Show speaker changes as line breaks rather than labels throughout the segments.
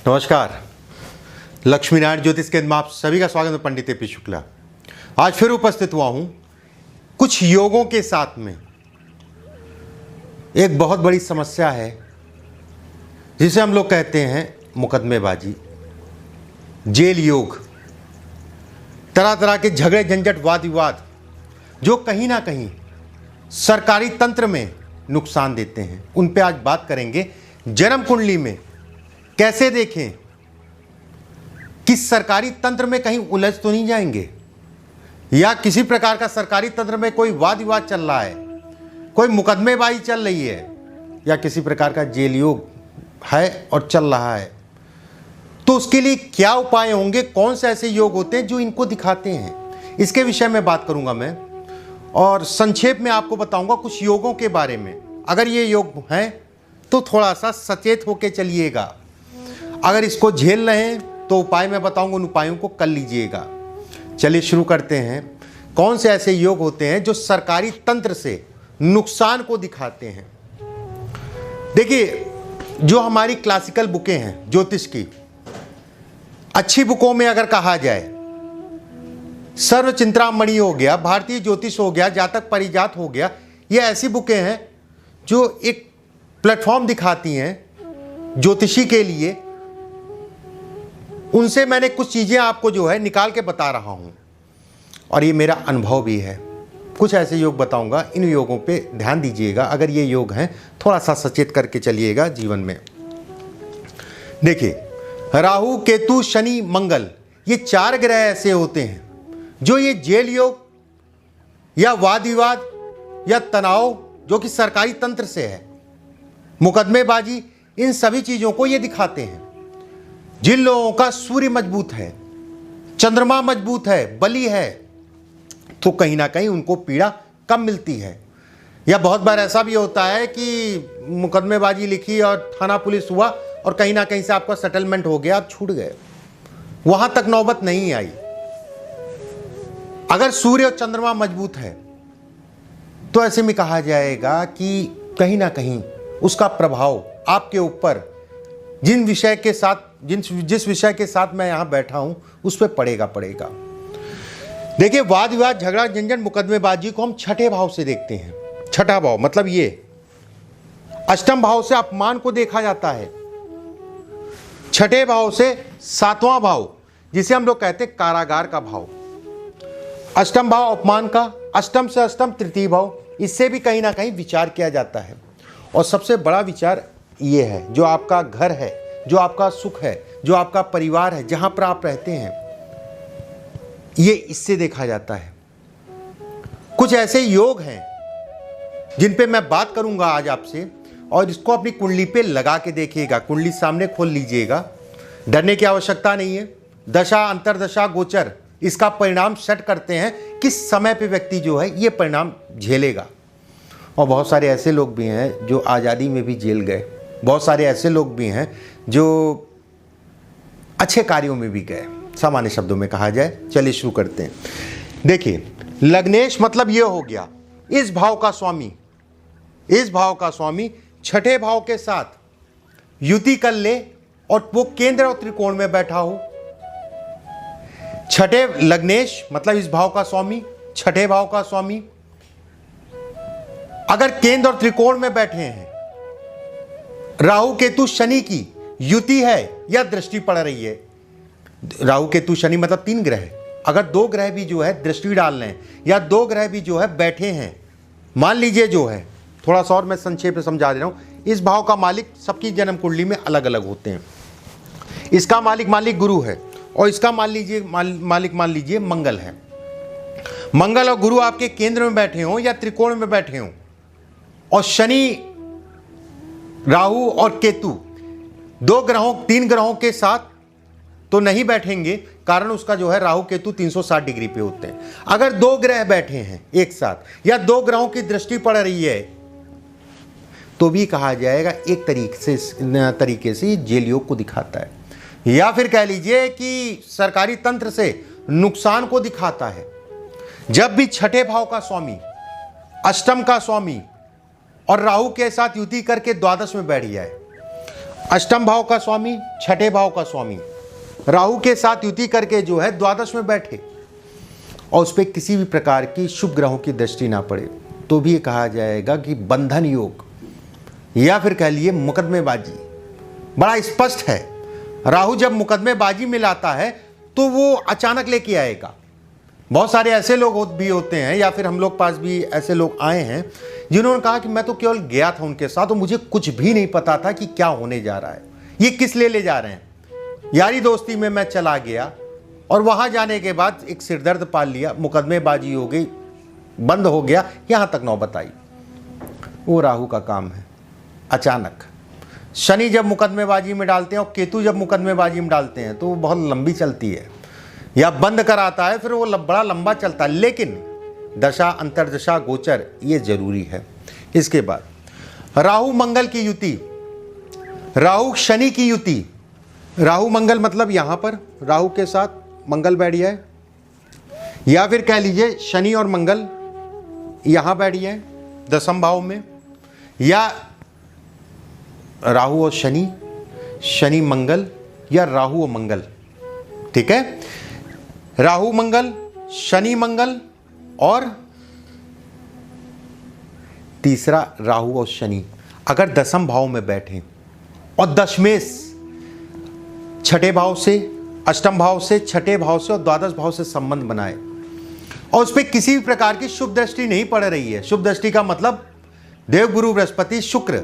नमस्कार। लक्ष्मी नारायण ज्योतिष केंद्र में आप सभी का स्वागत है। पंडित ए.पी. शुक्ला आज फिर उपस्थित हुआ हूं कुछ योगों के साथ में। एक बहुत बड़ी समस्या है जिसे हम लोग कहते हैं मुकदमेबाजी, जेल योग, तरह तरह के झगड़े झंझट वाद विवाद जो कहीं ना कहीं सरकारी तंत्र में नुकसान देते हैं, उन पे आज बात करेंगे। जन्म कुंडली में कैसे देखें कि सरकारी तंत्र में कहीं उलझ तो नहीं जाएंगे, या किसी प्रकार का सरकारी तंत्र में कोई वाद विवाद चल रहा है, कोई मुकदमेबाजी चल रही है, या किसी प्रकार का जेल योग है और चल रहा है, तो उसके लिए क्या उपाय होंगे, कौन से ऐसे योग होते हैं जो इनको दिखाते हैं, इसके विषय में बात करूंगा मैं। और संक्षेप में आपको बताऊंगा कुछ योगों के बारे में। अगर ये योग हैं तो थोड़ा सा सचेत होकर चलिएगा। अगर इसको झेल रहे हैं तो उपाय मैं बताऊंगा, उन उपायों को कर लीजिएगा। चलिए शुरू करते हैं। कौन से ऐसे योग होते हैं जो सरकारी तंत्र से नुकसान को दिखाते हैं। देखिए, जो हमारी क्लासिकल बुकें हैं ज्योतिष की, अच्छी बुकों में अगर कहा जाए, सर्व चिंतामणि हो गया, भारतीय ज्योतिष हो गया, जातक परिजात हो गया, ये ऐसी बुकें हैं जो एक प्लेटफॉर्म दिखाती हैं ज्योतिषी के लिए। उनसे मैंने कुछ चीज़ें आपको जो है निकाल के बता रहा हूं, और ये मेरा अनुभव भी है। कुछ ऐसे योग बताऊंगा, इन योगों पे ध्यान दीजिएगा। अगर ये योग हैं थोड़ा सा सचेत करके चलिएगा जीवन में। देखिए, राहु, केतु, शनि, मंगल, ये 4 ग्रह ऐसे होते हैं जो ये जेल योग या वाद विवाद या तनाव जो कि सरकारी तंत्र से है, मुकदमेबाजी, इन सभी चीज़ों को ये दिखाते हैं। जिन लोगों का सूर्य मजबूत है, चंद्रमा मजबूत है, बली है, तो कहीं ना कहीं उनको पीड़ा कम मिलती है। या बहुत बार ऐसा भी होता है कि मुकदमेबाजी लिखी और थाना पुलिस हुआ और कहीं ना कहीं से आपका सेटलमेंट हो गया, आप छूट गए, वहां तक नौबत नहीं आई। अगर सूर्य और चंद्रमा मजबूत है तो ऐसे में कहा जाएगा कि कहीं ना कहीं उसका प्रभाव आपके ऊपर जिस विषय के साथ मैं यहां बैठा हूं उस पर पड़ेगा। देखिए, वाद विवाद, झगड़ा झंझट, मुकदमेबाजी को हम छठे भाव से देखते हैं। छठा भाव मतलब ये, अष्टम भाव से अपमान को देखा जाता है, छठे भाव से 7वां भाव जिसे हम लोग कहते हैं कारागार का भाव, अष्टम भाव अपमान का, अष्टम से अष्टम तृतीय भाव, इससे भी कहीं ना कहीं विचार किया जाता है। और सबसे बड़ा विचार ये है, जो आपका घर है, जो आपका सुख है, जो आपका परिवार है, जहां पर आप रहते हैं, ये इससे देखा जाता है। कुछ ऐसे योग हैं जिन पे मैं बात करूंगा आज आपसे, और इसको अपनी कुंडली पे लगा के देखिएगा। कुंडली सामने खोल लीजिएगा, डरने की आवश्यकता नहीं है। दशा, अंतरदशा, गोचर इसका परिणाम सेट करते हैं किस समय पे व्यक्ति जो है ये परिणाम झेलेगा। और बहुत सारे ऐसे लोग भी हैं जो आज़ादी में भी जेल गए, बहुत सारे ऐसे लोग भी हैं जो अच्छे कार्यों में भी गए, सामान्य शब्दों में कहा जाए। चलिए शुरू करते हैं। देखिए, लग्नेश मतलब ये हो गया, इस भाव का स्वामी, इस भाव का स्वामी छठे भाव के साथ युति कर ले और वो केंद्र और त्रिकोण में बैठा हो। छठे लग्नेश मतलब इस भाव का स्वामी, छठे भाव का स्वामी अगर केंद्र और त्रिकोण में बैठे हैं, राहु केतु शनि की युति है या दृष्टि पड़ रही है, राहु केतु शनि मतलब 3 ग्रह, अगर 2 ग्रह भी जो है दृष्टि डाल रहे हैं या 2 ग्रह भी जो है बैठे हैं, मान लीजिए जो है, थोड़ा सा और मैं संक्षेप में समझा दे रहा हूं। इस भाव का मालिक सबकी जन्म कुंडली में अलग अलग होते हैं। इसका मालिक गुरु है और इसका मालिक मान लीजिए मंगल है। मंगल और गुरु आपके केंद्र में बैठे हों या त्रिकोण में बैठे हों, और शनि, राहु और केतु 3 ग्रहों के साथ तो नहीं बैठेंगे, कारण उसका जो है राहु केतु 360 डिग्री पे होते हैं। अगर 2 ग्रह बैठे हैं एक साथ या 2 ग्रहों की दृष्टि पड़ रही है तो भी कहा जाएगा एक तरीके से जेल योग को दिखाता है, या फिर कह लीजिए कि सरकारी तंत्र से नुकसान को दिखाता है। जब भी छठे भाव का स्वामी, अष्टम का स्वामी और राहु के साथ युति करके द्वादश में बैठ जाए, अष्टम भाव का स्वामी, छठे भाव का स्वामी राहु के साथ युति करके जो है द्वादश में बैठे और उस पर किसी भी प्रकार की शुभ ग्रहों की दृष्टि ना पड़े, तो भी ये कहा जाएगा कि बंधन योग या फिर कह लिए मुकदमेबाजी। बड़ा स्पष्ट है, राहु जब मुकदमेबाजी में लाता है तो वो अचानक लेके आएगा। बहुत सारे ऐसे लोग भी होते हैं, या फिर हम लोग पास भी ऐसे लोग आए हैं जिन्होंने कहा कि मैं तो केवल गया था उनके साथ और मुझे कुछ भी नहीं पता था कि क्या होने जा रहा है, ये किस लिए ले जा रहे हैं। यारी दोस्ती में मैं चला गया और वहां जाने के बाद एक सिरदर्द पाल लिया, मुकदमेबाजी हो गई, बंद हो गया, यहां तक नौबत आई। वो राहु का काम है। अचानक शनि जब मुकदमेबाजी में डालते हैं और केतु जब मुकदमेबाजी में डालते हैं तो वो बहुत लंबी चलती है, या बंद कराता है फिर वो बड़ा लंबा चलता है, लेकिन दशा अंतरदशा गोचर ये जरूरी है। इसके बाद राहु मंगल की युति, राहु शनि की युति, राहु मंगल मतलब यहां पर राहु के साथ मंगल बैठ जाए, या फिर कह लीजिए शनि और मंगल यहां बैठ जाए दसम भाव में, या राहु और शनि, शनि मंगल, या राहु और मंगल। ठीक है, राहु मंगल, शनि मंगल, और तीसरा राहु और शनि अगर दसम भाव में बैठे और दशमेश छठे भाव से, अष्टम भाव से, छठे भाव से और द्वादश भाव से संबंध बनाए और उस पर किसी भी प्रकार की शुभ दृष्टि नहीं पड़ रही है, शुभ दृष्टि का मतलब देवगुरु बृहस्पति शुक्र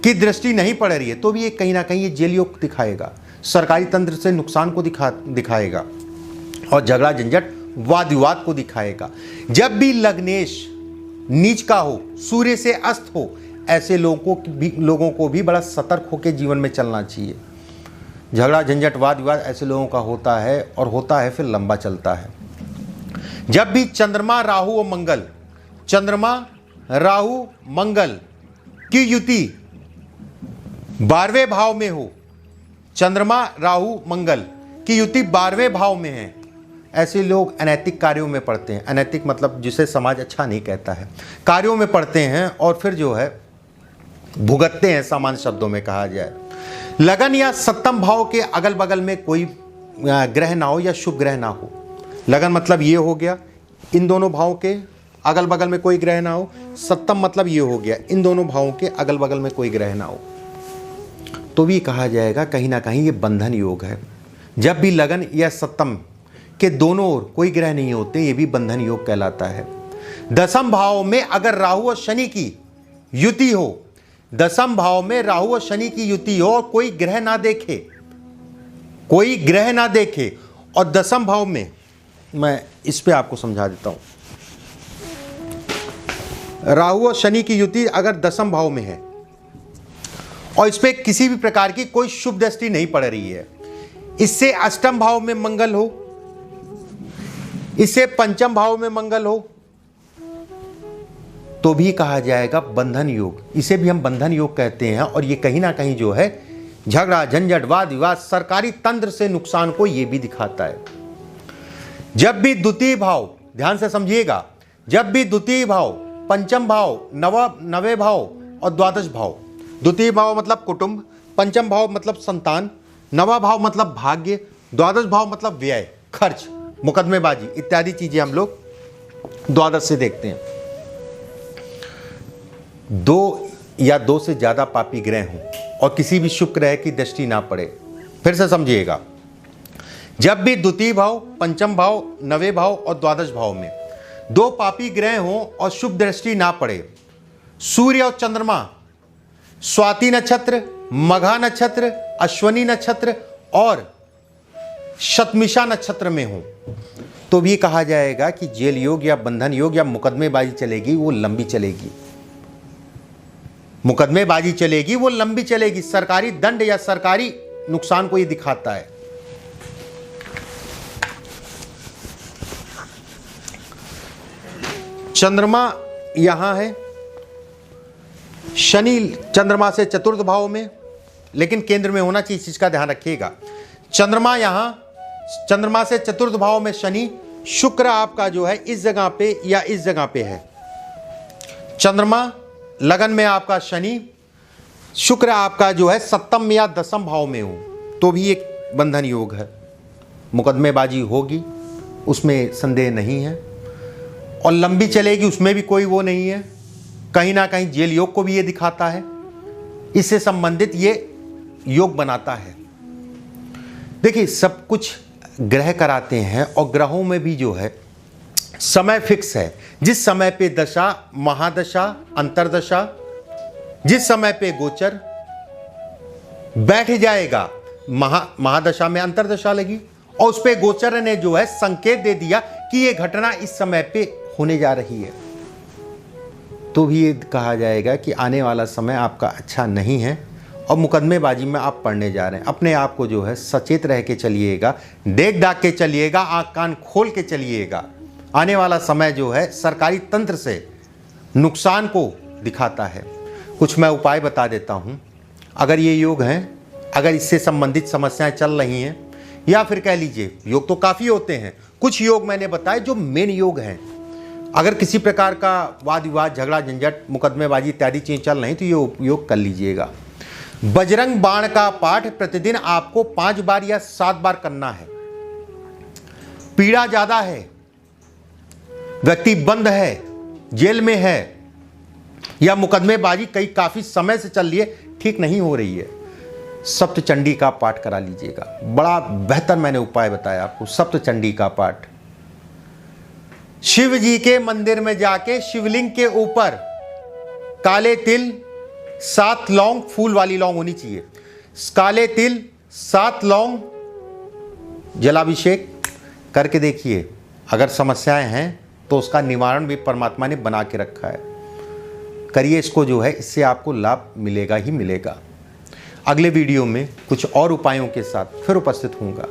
की दृष्टि नहीं पड़ रही है, तो भी ये कहीं ना कहीं ये जेल योग दिखाएगा, सरकारी तंत्र से नुकसान को दिखाएगा और झगड़ा झंझट वाद विवाद को दिखाएगा। जब भी लग्नेश नीच का हो, सूर्य से अस्त हो, ऐसे लोगों को भी बड़ा सतर्क होकर जीवन में चलना चाहिए। झगड़ा झंझट वाद विवाद ऐसे लोगों का होता है और होता है फिर लंबा चलता है। जब भी चंद्रमा राहु और मंगल, चंद्रमा राहु मंगल की युति 12वें भाव में हो, चंद्रमा राहु मंगल की युति 12वें भाव में है, ऐसे लोग अनैतिक कार्यों में पड़ते हैं। अनैतिक मतलब जिसे समाज अच्छा नहीं कहता है, कार्यों में पड़ते हैं और फिर जो है भुगतते हैं, सामान्य शब्दों में कहा जाए। लगन या सप्तम भाव के अगल बगल में कोई ग्रह ना हो या शुभ ग्रह ना हो। लगन मतलब ये हो गया, इन दोनों भावों के अगल बगल में कोई ग्रह ना हो। सप्तम मतलब ये हो गया, इन दोनों भावों के अगल बगल में कोई ग्रह ना हो, तो भी कहा जाएगा कहीं ना कहीं ये बंधन योग है। जब भी लगन या सप्तम के दोनों ओर कोई ग्रह नहीं होते, ये भी बंधन योग कहलाता है। दसम भाव में अगर राहु और शनि की युति हो, दसम भाव में राहु और शनि की युति हो और कोई ग्रह ना देखे, कोई ग्रह ना देखे, और दसम भाव में, मैं इस पे आपको समझा देता हूं, राहु और शनि की युति अगर दसम भाव में है और इस पे किसी भी प्रकार की कोई शुभ दृष्टि नहीं पड़ रही है, इससे अष्टम भाव में मंगल हो, इससे पंचम भाव में मंगल हो, तो भी कहा जाएगा बंधन योग। इसे भी हम बंधन योग कहते हैं और ये कहीं ना कहीं जो है झगड़ा झंझट वाद विवाद सरकारी तंत्र से नुकसान को ये भी दिखाता है। जब भी द्वितीय भाव, ध्यान से समझिएगा, जब भी द्वितीय भाव, पंचम भाव, नवे भाव और द्वादश भाव, द्वितीय भाव मतलब कुटुंब, पंचम भाव मतलब संतान, नवा भाव मतलब भाग्य, द्वादश भाव मतलब व्यय, खर्च, मुकदमेबाजी इत्यादि चीजें हम लोग द्वादश से देखते हैं। दो या दो से ज्यादा पापी ग्रह हों और किसी भी शुभ ग्रह की दृष्टि ना पड़े। फिर से समझिएगा, जब भी द्वितीय भाव, पंचम भाव, नवे भाव और द्वादश भाव में दो पापी ग्रह हों और शुभ दृष्टि ना पड़े, सूर्य और चंद्रमा स्वाति नक्षत्र, मघा नक्षत्र, अश्वनी नक्षत्र और शतमिषा नक्षत्र में हो, तो भी कहा जाएगा कि जेल योग या बंधन योग या मुकदमेबाजी चलेगी, वो लंबी चलेगी। मुकदमेबाजी चलेगी, वो लंबी चलेगी, सरकारी दंड या सरकारी नुकसान को ये दिखाता है। चंद्रमा यहां है, शनि चंद्रमा से चतुर्थ भाव में, लेकिन केंद्र में होना चाहिए, इस चीज का ध्यान रखिएगा। चंद्रमा यहां, चंद्रमा से चतुर्थ भाव में शनि, शुक्र आपका जो है इस जगह पे या इस जगह पे है। चंद्रमा लगन में आपका शनि, शुक्र आपका जो है सप्तम या दसम भाव में हो तो भी एक बंधन योग है। मुकदमेबाजी होगी, उसमें संदेह नहीं है, और लंबी चलेगी उसमें भी कोई वो नहीं है। कहीं ना कहीं जेल योग को भी ये दिखाता है, इससे संबंधित ये योग बनाता है। देखिए, सब कुछ ग्रह कराते हैं और ग्रहों में भी जो है समय फिक्स है। जिस समय पे दशा, महादशा, अंतरदशा, जिस समय पे गोचर बैठ जाएगा, महादशा में अंतरदशा लगी और उस पे गोचर ने जो है संकेत दे दिया कि ये घटना इस समय पे होने जा रही है, तो भी ये कहा जाएगा कि आने वाला समय आपका अच्छा नहीं है और मुकदमेबाजी में आप पड़ने जा रहे हैं। अपने आप को जो है सचेत रह के चलिएगा, देख दाख के चलिएगा, आँख कान खोल के चलिएगा। आने वाला समय जो है सरकारी तंत्र से नुकसान को दिखाता है। कुछ मैं उपाय बता देता हूँ। अगर ये योग हैं, अगर इससे संबंधित समस्याएं चल रही हैं, या फिर कह लीजिए योग तो काफ़ी होते हैं, कुछ योग मैंने बताए जो मेन योग हैं। अगर किसी प्रकार का वाद विवाद, झगड़ा झंझट, मुकदमेबाजी इत्यादि चीज़ें चल रही तो ये उपयोग कर लीजिएगा। बजरंग बाण का पाठ प्रतिदिन आपको 5 बार या 7 बार करना है। पीड़ा ज़्यादा है, व्यक्ति बंद है, जेल में है, या मुकदमेबाजी काफ़ी समय से चल रही है, ठीक नहीं हो रही है, सप्तचंडी का पाठ करा लीजिएगा। बड़ा बेहतर मैंने उपाय बताया आपको, सप्तचंडी का पाठ। शिव जी के मंदिर में जाके शिवलिंग के ऊपर काले तिल, 7 लौंग, फूल वाली लौंग होनी चाहिए, काले तिल, 7 लौंग, जलाभिषेक करके देखिए। अगर समस्याएं हैं तो उसका निवारण भी परमात्मा ने बना के रखा है। करिए इसको, जो है इससे आपको लाभ मिलेगा ही मिलेगा। अगले वीडियो में कुछ और उपायों के साथ फिर उपस्थित होऊंगा।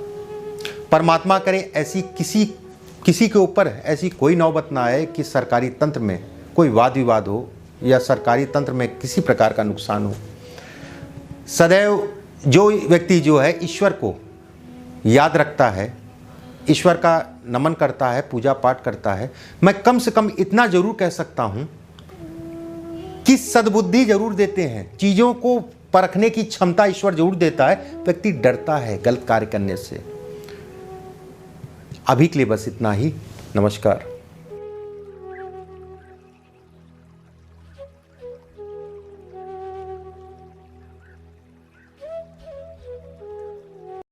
परमात्मा करे ऐसी किसी के ऊपर ऐसी कोई नौबत ना आए कि सरकारी तंत्र में कोई वाद विवाद हो या सरकारी तंत्र में किसी प्रकार का नुकसान हो। सदैव जो व्यक्ति जो है ईश्वर को याद रखता है, ईश्वर का नमन करता है, पूजा पाठ करता है, मैं कम से कम इतना जरूर कह सकता हूं कि सद्बुद्धि जरूर देते हैं, चीज़ों को परखने की क्षमता ईश्वर जरूर देता है। व्यक्ति डरता है गलत कार्य करने से। अभी के लिए बस इतना ही। नमस्कार।